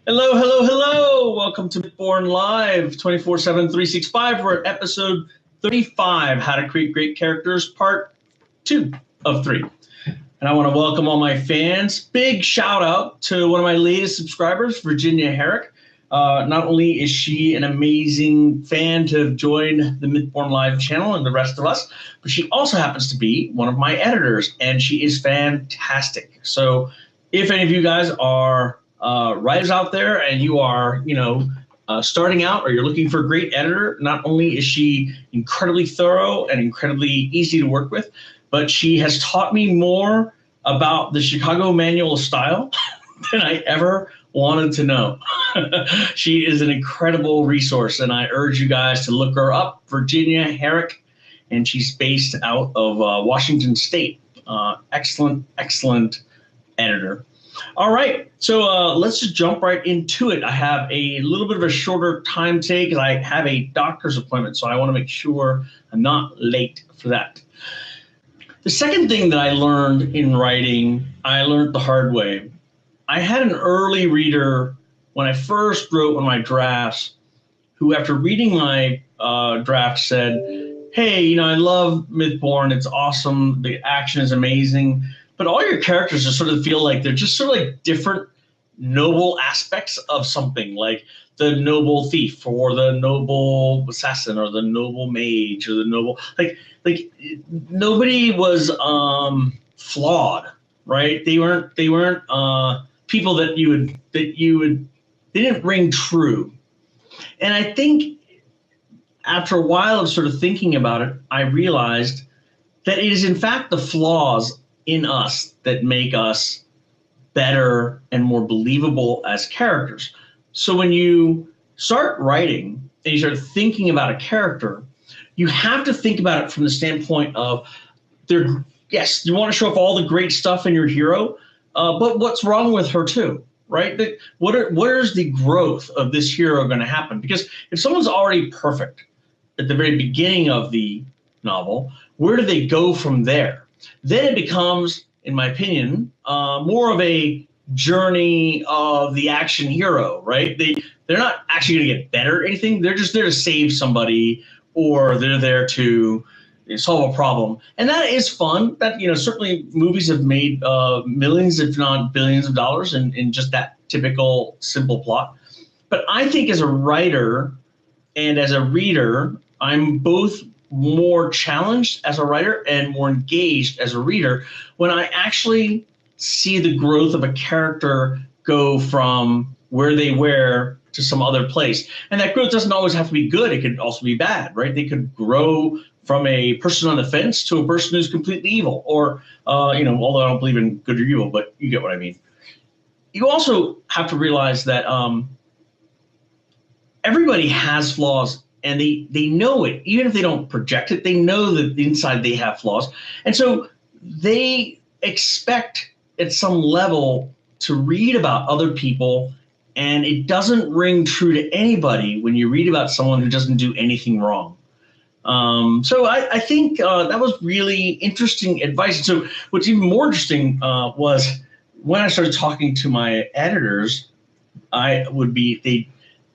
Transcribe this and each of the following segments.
Hello, hello, hello. Welcome to Mythborn Live 24/7, 365. We're at episode 35, How to Create Great Characters, part 2 of 3. And I want to welcome all my fans. Big shout out to one of my latest subscribers, Virginia Herrick. Not only is she an amazing fan to have joined the Mythborn Live channel and the rest of us, but she also happens to be one of my editors, and she is fantastic. So if any of you guys are writers out there and you are, starting out or you're looking for a great editor, not only is she incredibly thorough and incredibly easy to work with, but she has taught me more about the Chicago Manual of Style than I ever wanted to know. She is an incredible resource, and I urge you guys to look her up, Virginia Herrick, and she's based out of Washington State. Excellent, excellent editor. All right, so let's just jump right into it. I have a little bit of a shorter time today because I have a doctor's appointment, so I want to make sure I'm not late for that. The second thing that I learned in writing, I learned the hard way. I had an early reader when I first wrote one of my drafts who, after reading my draft, said, hey, I love Mythborn. It's awesome. The action is amazing. But all your characters just sort of feel like they're just sort of like different noble aspects of something, like the noble thief or the noble assassin or the noble mage or the noble like nobody was flawed, right? They weren't people that they didn't ring true. And I think after a while of sort of thinking about it, I realized that it is in fact the flaws in us that make us better and more believable as characters. So when you start writing and you start thinking about a character, you have to think about it from the standpoint of yes, you want to show off all the great stuff in your hero, but what's wrong with her too, right? Where's the growth of this hero going to happen? Because if someone's already perfect at the very beginning of the novel, where do they go from there? Then it becomes, in my opinion, more of a journey of the action hero, right? They're not actually going to get better at anything. They're just there to save somebody, or they're there to solve a problem. And that is fun. That, certainly movies have made millions, if not billions of dollars in just that typical simple plot. But I think as a writer and as a reader, I'm both more challenged as a writer and more engaged as a reader when I actually see the growth of a character go from where they were to some other place. And that growth doesn't always have to be good. It could also be bad, right? They could grow from a person on the fence to a person who's completely evil, or, although I don't believe in good or evil, but you get what I mean. You also have to realize that everybody has flaws, and they know it. Even if they don't project it, they know that inside they have flaws. And so they expect at some level to read about other people, and it doesn't ring true to anybody when you read about someone who doesn't do anything wrong. So I think that was really interesting advice. So what's even more interesting was when I started talking to my editors,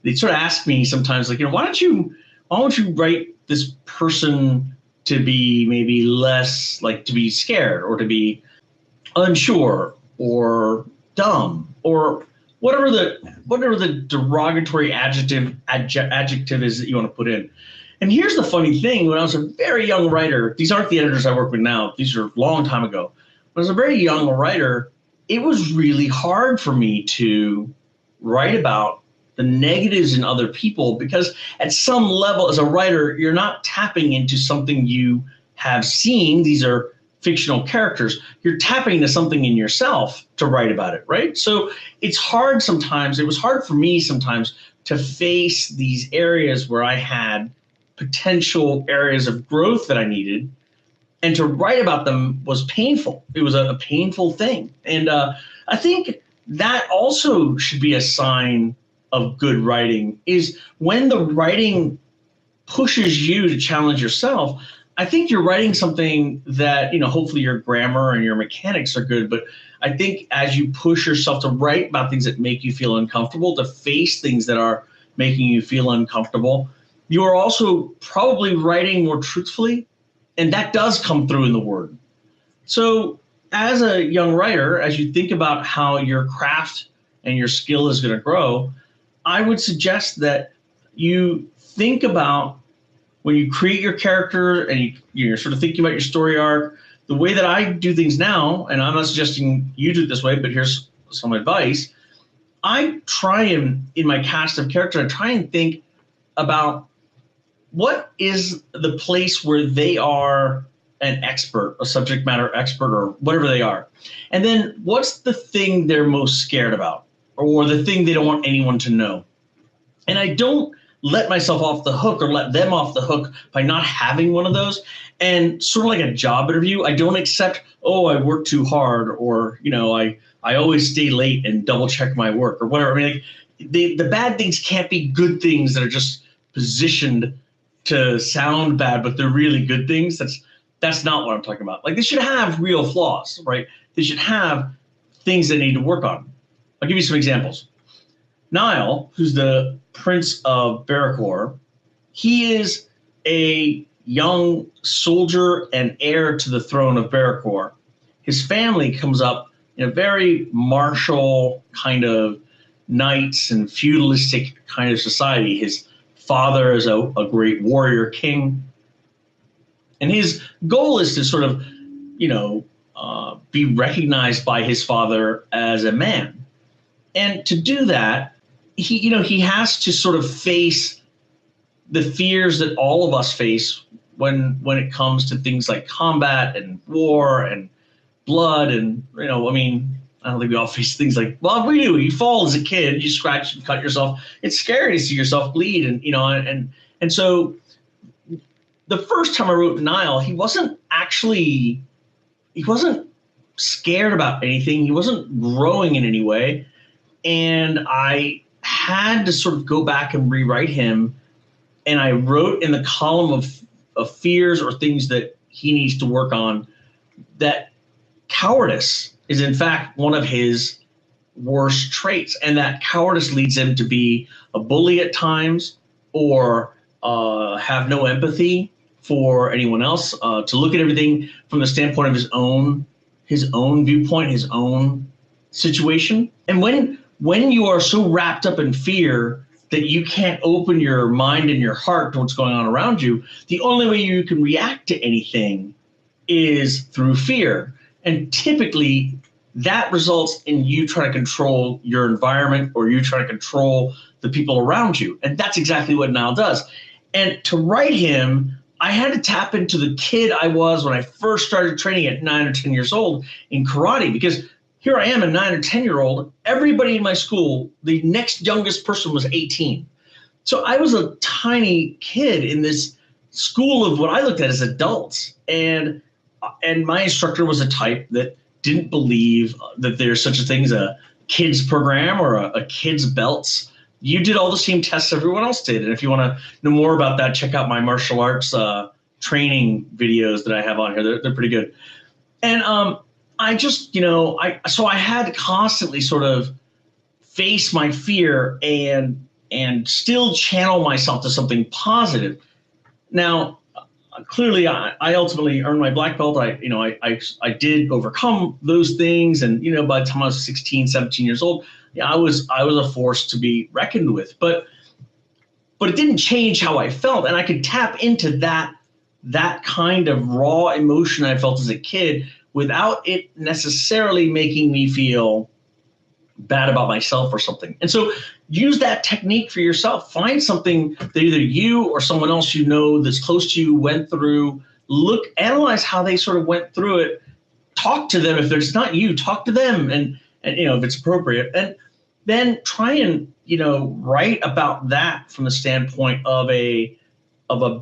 they'd sort of ask me sometimes, like, why don't you write this person to be maybe less, like, to be scared or to be unsure or dumb or whatever the derogatory adjective is that you want to put in. And here's the funny thing: when I was a very young writer, these aren't the editors I work with now, these are a long time ago. When I was a very young writer, it was really hard for me to write about the negatives in other people, because at some level as a writer, you're not tapping into something you have seen. These are fictional characters. You're tapping into something in yourself to write about it, right? So it's hard sometimes. It was hard for me sometimes to face these areas where I had potential areas of growth that I needed, and to write about them was painful. It was a painful thing. And I think that also should be a sign of good writing, is when the writing pushes you to challenge yourself. I think you're writing something that, hopefully your grammar and your mechanics are good, but I think as you push yourself to write about things that make you feel uncomfortable, to face things that are making you feel uncomfortable, you are also probably writing more truthfully, and that does come through in the word. So as a young writer, as you think about how your craft and your skill is going to grow, I would suggest that you think about when you create your character and you're sort of thinking about your story arc, the way that I do things now, and I'm not suggesting you do it this way, but here's some advice. I try and, in my cast of characters, I try and think about what is the place where they are an expert, a subject matter expert, or whatever they are. And then what's the thing they're most scared about, or the thing they don't want anyone to know. And I don't let myself off the hook or let them off the hook by not having one of those. And sort of like a job interview, I don't accept, oh, I work too hard, or, I always stay late and double check my work or whatever. I mean, the bad things can't be good things that are just positioned to sound bad, but they're really good things. That's not what I'm talking about. Like, they should have real flaws, right? They should have things they need to work on. I'll give you some examples. Nile, who's the Prince of Barracor, he is a young soldier and heir to the throne of Barracor. His family comes up in a very martial kind of knights and feudalistic kind of society. His father is a great warrior king. And his goal is to sort of, be recognized by his father as a man. And to do that, he has to sort of face the fears that all of us face when it comes to things like combat and war and blood. And, I don't think we all face things like, well, we do. You fall as a kid, you scratch and cut yourself. It's scary to see yourself bleed. And so the first time I wrote Nile, he wasn't scared about anything. He wasn't growing in any way. And I had to sort of go back and rewrite him. And I wrote in the column of fears or things that he needs to work on that cowardice is in fact one of his worst traits. And that cowardice leads him to be a bully at times, or have no empathy for anyone else, to look at everything from the standpoint of his own viewpoint, his own situation. And when you are so wrapped up in fear that you can't open your mind and your heart to what's going on around you, the only way you can react to anything is through fear. And typically that results in you trying to control your environment, or you trying to control the people around you. And that's exactly what Nile does. And to write him, I had to tap into the kid I was when I first started training at 9 or 10 years old in karate, because here I am, a 9 or 10-year-old. Everybody in my school, the next youngest person was 18. So I was a tiny kid in this school of what I looked at as adults. And my instructor was a type that didn't believe that there's such a thing as a kids program or a kids belts. You did all the same tests everyone else did. And if you want to know more about that, check out my martial arts training videos that I have on here. They're pretty good. And I just, so I had to constantly sort of face my fear and still channel myself to something positive. Now, clearly, I ultimately earned my black belt. I did overcome those things. And, by the time I was 16, 17 years old, I was a force to be reckoned with. But it didn't change how I felt. And I could tap into that kind of raw emotion I felt as a kid without it necessarily making me feel bad about myself or something. And so use that technique for yourself. Find something that either you or someone else that's close to you went through. Analyze how they sort of went through it. Talk to them. If it's not you, talk to them and if it's appropriate. And then try and, write about that from the standpoint of a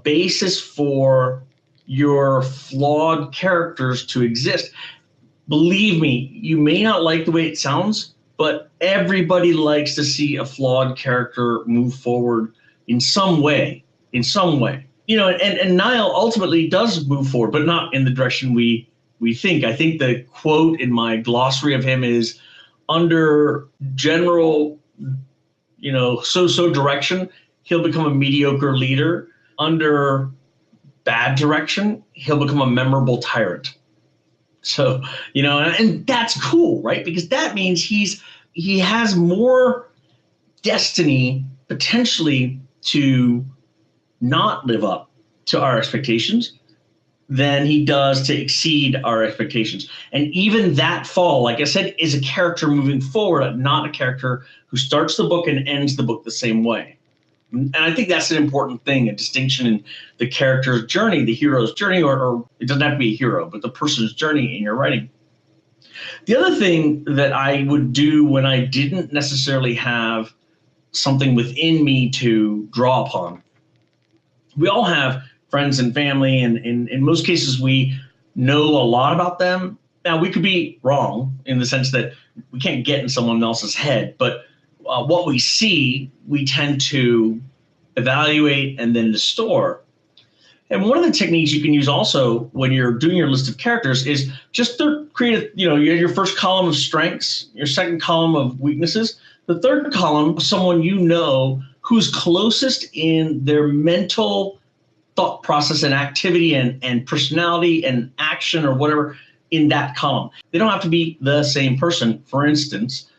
basis for your flawed characters to exist. Believe me, you may not like the way it sounds, but everybody likes to see a flawed character move forward in some way. And Nile ultimately does move forward, but not in the direction we think. I think the quote in my glossary of him is, under general, so-so direction, he'll become a mediocre leader. Under bad direction, he'll become a memorable tyrant. So, and that's cool, right? Because that means he has more destiny potentially to not live up to our expectations than he does to exceed our expectations. And even that fall, like I said, is a character moving forward, not a character who starts the book and ends the book the same way. And I think that's an important thing, a distinction in the character's journey, the hero's journey, or it doesn't have to be a hero, but the person's journey in your writing. The other thing that I would do when I didn't necessarily have something within me to draw upon, we all have friends and family, and in most cases we know a lot about them. Now, we could be wrong in the sense that we can't get in someone else's head, but what we see, we tend to evaluate and then to store. And one of the techniques you can use also when you're doing your list of characters is just to create you have your first column of strengths, your second column of weaknesses, the third column, someone who's closest in their mental thought process and activity and personality and action or whatever in that column. They don't have to be the same person. For instance,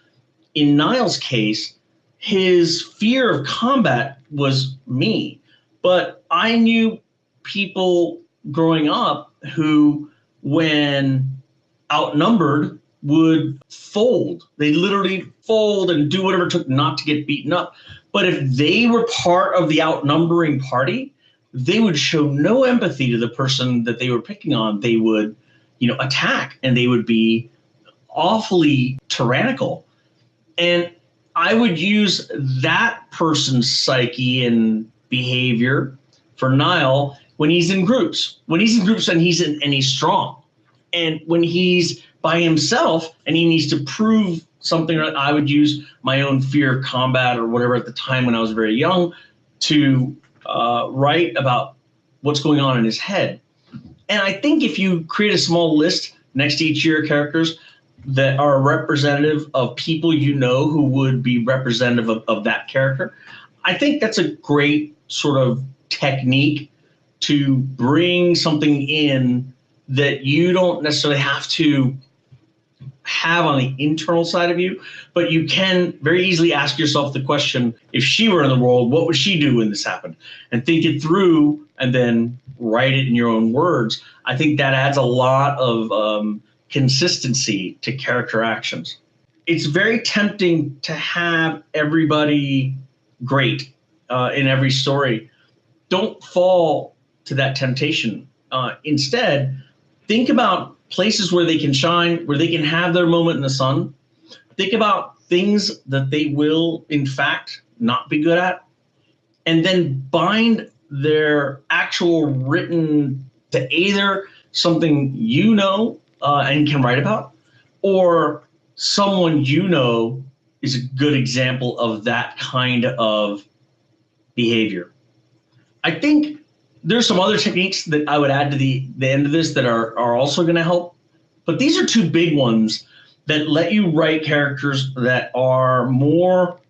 in Nile's case, his fear of combat was me, but I knew people growing up who, when outnumbered, would fold. They literally fold and do whatever it took not to get beaten up. But if they were part of the outnumbering party, they would show no empathy to the person that they were picking on. They would, attack, and they would be awfully tyrannical. And I would use that person's psyche and behavior for Nile when he's in groups. When he's in groups and he's strong. And when he's by himself and he needs to prove something, I would use my own fear of combat or whatever at the time when I was very young to write about what's going on in his head. And I think if you create a small list next to each of your characters that are representative of people who would be representative of that character, I think that's a great sort of technique to bring something in that you don't necessarily have to have on the internal side of you, but you can very easily ask yourself the question, if she were in the world, what would she do when this happened? And think it through and then write it in your own words. I think that adds a lot of consistency to character actions. It's very tempting to have everybody great in every story. Don't fall to that temptation. Instead, think about places where they can shine, where they can have their moment in the sun. Think about things that they will, in fact, not be good at, and then bind their actual written to either something and can write about, or someone is a good example of that kind of behavior. I think there's some other techniques that I would add to the end of this that are also going to help. But these are two big ones that let you write characters that are more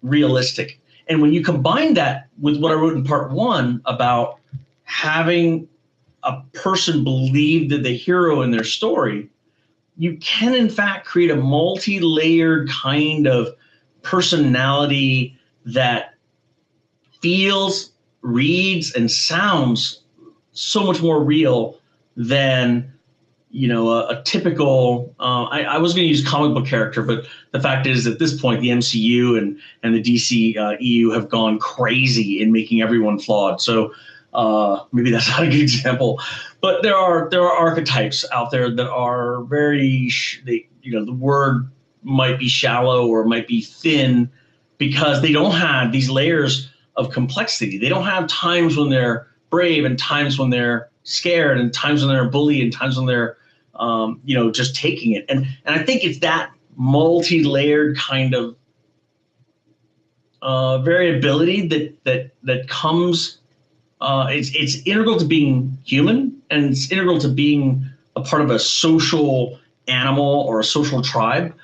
realistic. And when you combine that with what I wrote in part one about having a person believe that the hero in their story, you can in fact create a multi-layered kind of personality that feels, reads, and sounds so much more real than a typical I was going to use comic book character, but the fact is at this point the MCU and the DC EU have gone crazy in making everyone flawed. So maybe that's not a good example, but there are archetypes out there that are very the word might be shallow or might be thin because they don't have these layers of complexity. They don't have times when they're brave and times when they're scared and times when they're a bully and times when they're just taking it. And I think it's that multi-layered kind of variability that comes It's integral to being human, and it's integral to being a part of a social animal or a social tribe.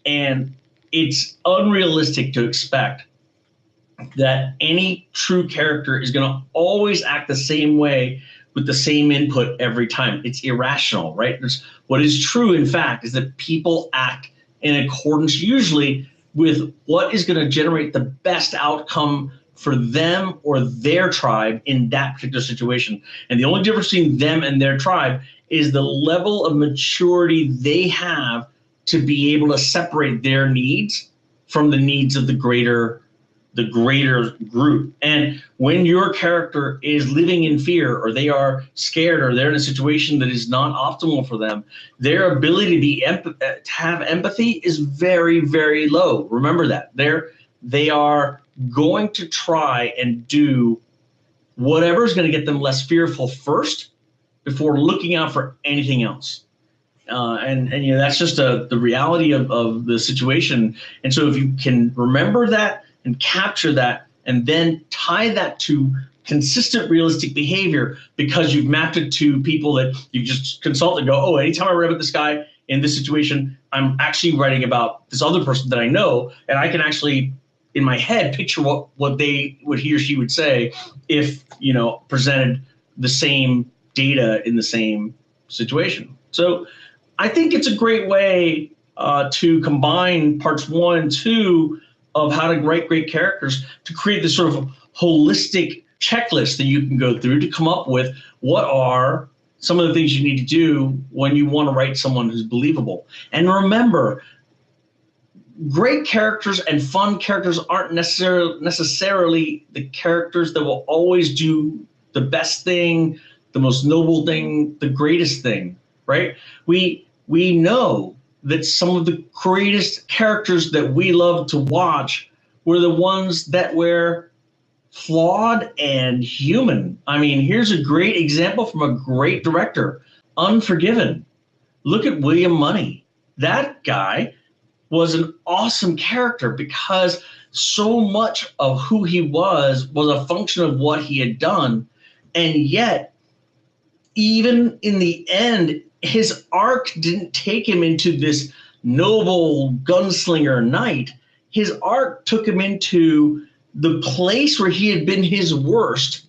And it's unrealistic to expect that any true character is going to always act the same way with the same input every time. It's irrational, right? What is true, in fact, is that people act in accordance usually with what is going to generate the best outcome for them or their tribe in that particular situation. And the only difference between them and their tribe is the level of maturity they have to be able to separate their needs from the needs of the greater group. And when your character is living in fear, or they are scared, or they're in a situation that is not optimal for them, their ability to have empathy is very, very low. Remember that. They are going to try and do whatever is going to get them less fearful first before looking out for anything else. And that's just the reality of the situation. And so if you can remember that and capture that, and then tie that to consistent realistic behavior, because you've mapped it to people that you just consult and go, oh, anytime I read about this guy in this situation, I'm actually writing about this other person that I know, and I can actually in my head picture what he or she would say if presented the same data in the same situation. So I think it's a great way to combine parts 1 and 2 of how to write great characters to create this sort of holistic checklist that you can go through to come up with what are some of the things you need to do when you want to write someone who's believable. And remember, great characters and fun characters aren't necessarily the characters that will always do the best thing, the most noble thing, the greatest thing, right? We know that some of the greatest characters that we love to watch were the ones that were flawed and human. I mean, here's a great example from a great director, Unforgiven. Look at William Money. That guy was an awesome character because so much of who he was a function of what he had done. And yet, even in the end, his arc didn't take him into this noble gunslinger knight. His arc took him into the place where he had been his worst.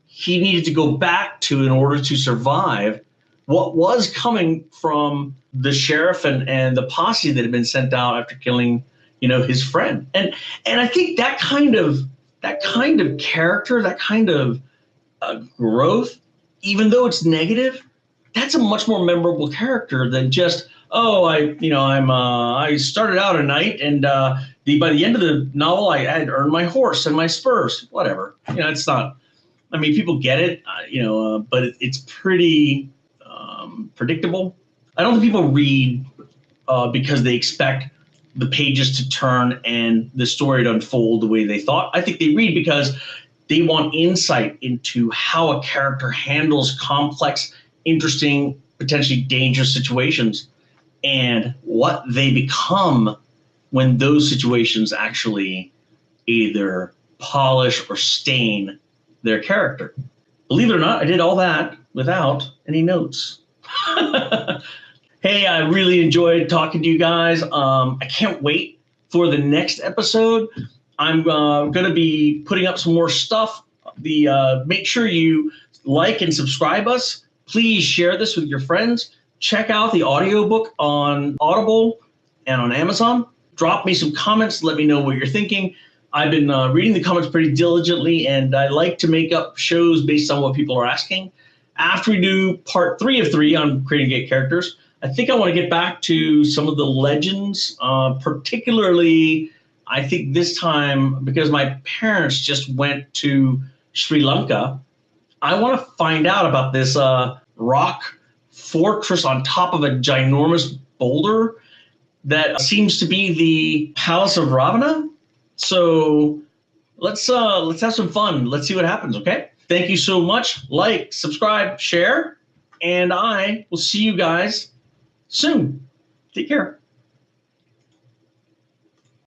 He needed to go back to in order to survive what was coming from the sheriff and the posse that had been sent out after killing, his friend. And I think that kind of character, that kind of growth, even though it's negative, that's a much more memorable character than just, I started out a knight, and by the end of the novel, I had earned my horse and my spurs. Whatever, it's not. I mean, people get it, but it's pretty predictable. I don't think people read because they expect the pages to turn and the story to unfold the way they thought. I think they read because they want insight into how a character handles complex, interesting, potentially dangerous situations, and what they become when those situations actually either polish or stain their character. Believe it or not, I did all that without any notes. Hey, I really enjoyed talking to you guys. I can't wait for the next episode. I'm going to be putting up some more stuff. Make sure you like and subscribe us. Please share this with your friends. Check out the audiobook on Audible and on Amazon. Drop me some comments. Let me know what you're thinking. I've been reading the comments pretty diligently, and I like to make up shows based on what people are asking. After we do part 3 of 3 on creating great characters, I think I want to get back to some of the legends, particularly, I think this time, because my parents just went to Sri Lanka, I want to find out about this rock fortress on top of a ginormous boulder that seems to be the Palace of Ravana. So let's have some fun. Let's see what happens, okay? Thank you so much. Like, subscribe, share, and I will see you guys soon. Take care.